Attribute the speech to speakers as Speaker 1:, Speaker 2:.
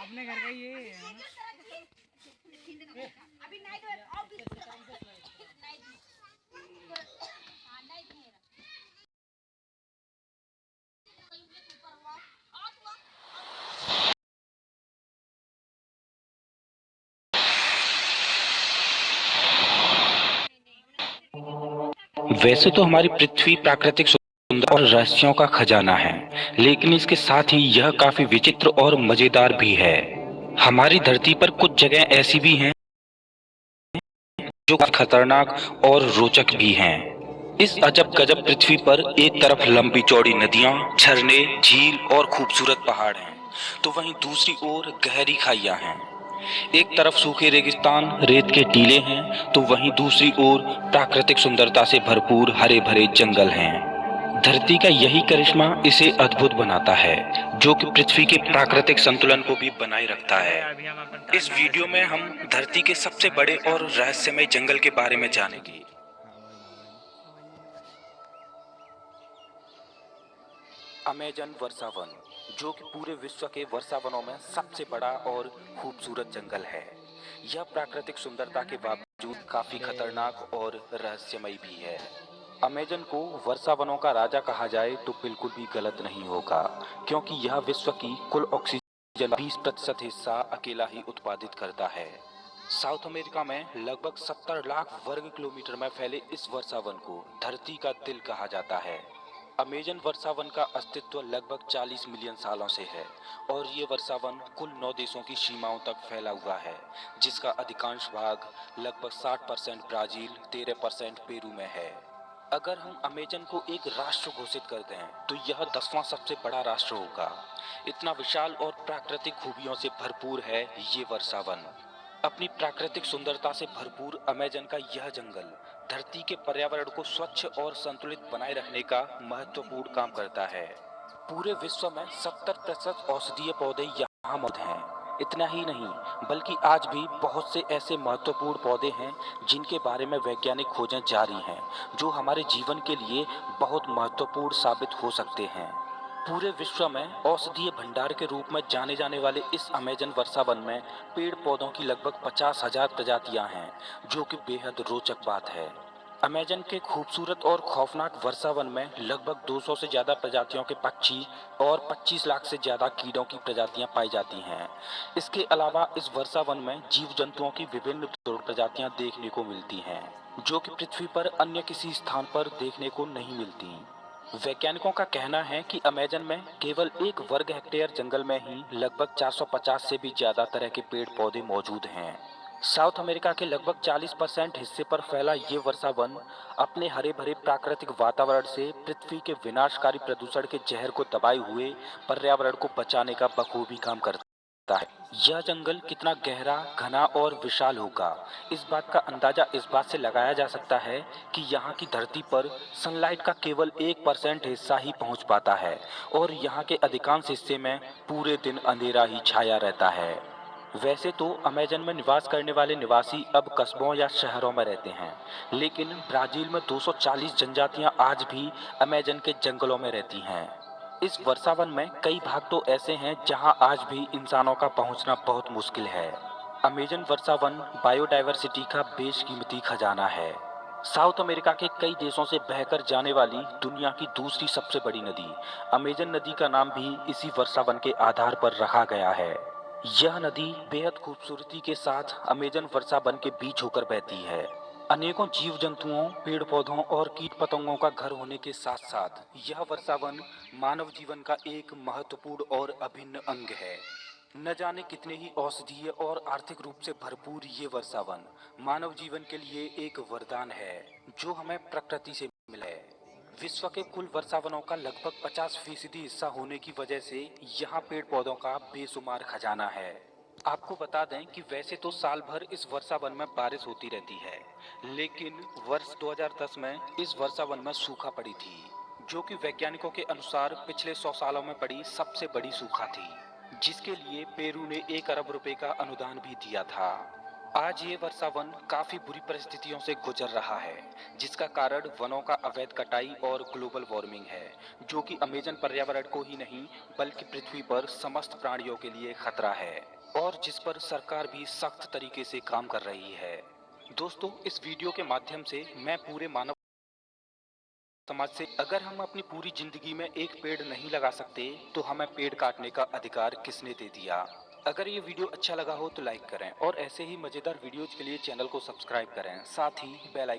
Speaker 1: अपने घर का ये है ना।
Speaker 2: अभी नाइट
Speaker 3: वैसे तो हमारी पृथ्वी प्राकृतिक सुंदर और रहस्यों का खजाना है, लेकिन इसके साथ ही यह काफी विचित्र और मजेदार भी है। हमारी धरती पर कुछ जगह ऐसी भी हैं जो खतरनाक और रोचक भी हैं। इस अजब गजब पृथ्वी पर एक तरफ लंबी चौड़ी नदियां, झरने, झील और खूबसूरत पहाड़ हैं, तो वहीं दूसरी ओर गहरी खाइयां हैं। एक तरफ सूखे रेगिस्तान, रेत के टीले हैं, तो वहीं दूसरी ओर प्राकृतिक सुंदरता से भरपूर हरे भरे जंगल हैं। धरती का यही करिश्मा इसे अद्भुत बनाता है, जो कि पृथ्वी के प्राकृतिक संतुलन को भी बनाए रखता है। इस वीडियो में हम धरती के सबसे बड़े और रहस्यमय जंगल के बारे में जानेंगे। अमेजन वर्षावन, जो कि पूरे विश्व के वर्षावनों में सबसे बड़ा और खूबसूरत जंगल है। यह प्राकृतिक सुंदरता के बावजूद काफी खतरनाक और रहस्यमय भी है। अमेजन को वर्षावनों का राजा कहा जाए तो बिल्कुल भी गलत नहीं होगा, क्योंकि यह विश्व की कुल ऑक्सीजन 20% हिस्सा अकेला ही उत्पादित करता है। साउथ अमेरिका में लगभग 70 लाख वर्ग किलोमीटर में फैले इस वर्षावन को धरती का दिल कहा जाता है। अमेजन वर्षावन का अस्तित्व लगभग 40 मिलियन सालों से है और ये वर्षावन कुल 9 देशों की सीमाओं तक फैला हुआ है, जिसका अधिकांश भाग लगभग 60% ब्राजील, 13% पेरू में है। अगर हम अमेजन को एक राष्ट्र घोषित कर दें तो यह 10वां सबसे बड़ा राष्ट्र होगा। इतना विशाल और प्राकृतिक खूबियों से भरपूर है ये वर्षावन। अपनी प्राकृतिक सुंदरता से भरपूर अमेजन का यह जंगल धरती के पर्यावरण को स्वच्छ और संतुलित बनाए रखने का महत्वपूर्ण काम करता है। पूरे विश्व में 70% औषधीय पौधे यहाँ मौजूद हैं। इतना ही नहीं, बल्कि आज भी बहुत से ऐसे महत्वपूर्ण पौधे हैं जिनके बारे में वैज्ञानिक खोजें जारी हैं, जो हमारे जीवन के लिए बहुत महत्वपूर्ण साबित हो सकते हैं। पूरे विश्व में औषधीय भंडार के रूप में जाने जाने वाले इस अमेजन वर्षावन में पेड़ पौधों की लगभग 50,000 प्रजातियां हैं, जो कि बेहद रोचक बात है। अमेजन के खूबसूरत और खौफनाक वर्षावन में लगभग 200 से ज्यादा प्रजातियों के पक्षी और 25 लाख से ज्यादा कीड़ों की प्रजातियां पाई जाती हैं। इसके अलावा इस वर्षावन में जीव जंतुओं की विभिन्न प्रजातियां देखने को मिलती हैं, जो कि पृथ्वी पर अन्य किसी स्थान पर देखने को नहीं मिलती। वैज्ञानिकों का कहना है कि अमेजन में केवल 1 वर्ग हेक्टेयर जंगल में ही लगभग 450 से भी ज्यादा तरह के पेड़ पौधे मौजूद हैं। साउथ अमेरिका के लगभग 40% हिस्से पर फैला ये वर्षावन अपने हरे भरे प्राकृतिक वातावरण से पृथ्वी के विनाशकारी प्रदूषण के जहर को दबाए हुए पर्यावरण को बचाने का बखूबी काम करता है। यह जंगल कितना गहरा, घना और विशाल होगा, इस बात का अंदाजा इस बात से लगाया जा सकता है कि यहाँ की धरती पर सनलाइट का केवल 1% हिस्सा ही पहुँच पाता है और यहाँ के अधिकांश हिस्से में पूरे दिन अंधेरा ही छाया रहता है। वैसे तो अमेजन में निवास करने वाले निवासी अब कस्बों या शहरों में रहते हैं, लेकिन ब्राजील में 240 जनजातियां आज भी अमेजन के जंगलों में रहती हैं। इस वर्षावन में कई भाग तो ऐसे हैं जहां आज भी इंसानों का पहुंचना बहुत मुश्किल है। अमेजन वर्षावन बायोडायवर्सिटी का बेशकीमती खजाना है। साउथ अमेरिका के कई देशों से बहकर जाने वाली दुनिया की दूसरी सबसे बड़ी नदी अमेजन नदी का नाम भी इसी वर्षावन के आधार पर रखा गया है। यह नदी बेहद खूबसूरती के साथ अमेजन वर्षावन के बीच होकर बहती है। अनेकों जीव जंतुओं, पेड़ पौधों और कीट पतंगों का घर होने के साथ साथ यह वर्षावन मानव जीवन का एक महत्वपूर्ण और अभिन्न अंग है। न जाने कितने ही औषधीय और आर्थिक रूप से भरपूर ये वर्षावन मानव जीवन के लिए एक वरदान है, जो हमें प्रकृति से मिला है। विश्व के कुल वर्षावनों का लगभग 50% हिस्सा होने की वजह से यहाँ पेड़ पौधों का बेशुमार खजाना है। आपको बता दें कि वैसे तो साल भर इस वर्षावन में बारिश होती रहती है, लेकिन वर्ष 2010 में इस वर्षावन में सूखा पड़ी थी, जो कि वैज्ञानिकों के अनुसार पिछले 100 सालों में पड़ी सबसे बड़ी सूखा थी, जिसके लिए पेरू ने 1 अरब रुपए का अनुदान भी दिया था। आज ये वर्षावन काफी बुरी परिस्थितियों से गुजर रहा है, जिसका कारण वनों का अवैध कटाई और ग्लोबल वार्मिंग है, जो कि अमेजन पर्यावरण को ही नहीं बल्कि पृथ्वी पर समस्त प्राणियों के लिए खतरा है। और जिस पर सरकार भी सख्त तरीके से काम कर रही है। दोस्तों, इस वीडियो के माध्यम से मैं पूरे मानव समाज से, अगर हम अपनी पूरी जिंदगी में एक पेड़ नहीं लगा सकते तो हमें पेड़ काटने का अधिकार किसने दे दिया। अगर ये वीडियो अच्छा लगा हो तो लाइक करें और ऐसे ही मजेदार वीडियोज के लिए चैनल को सब्सक्राइब करें, साथ ही बेल आइकन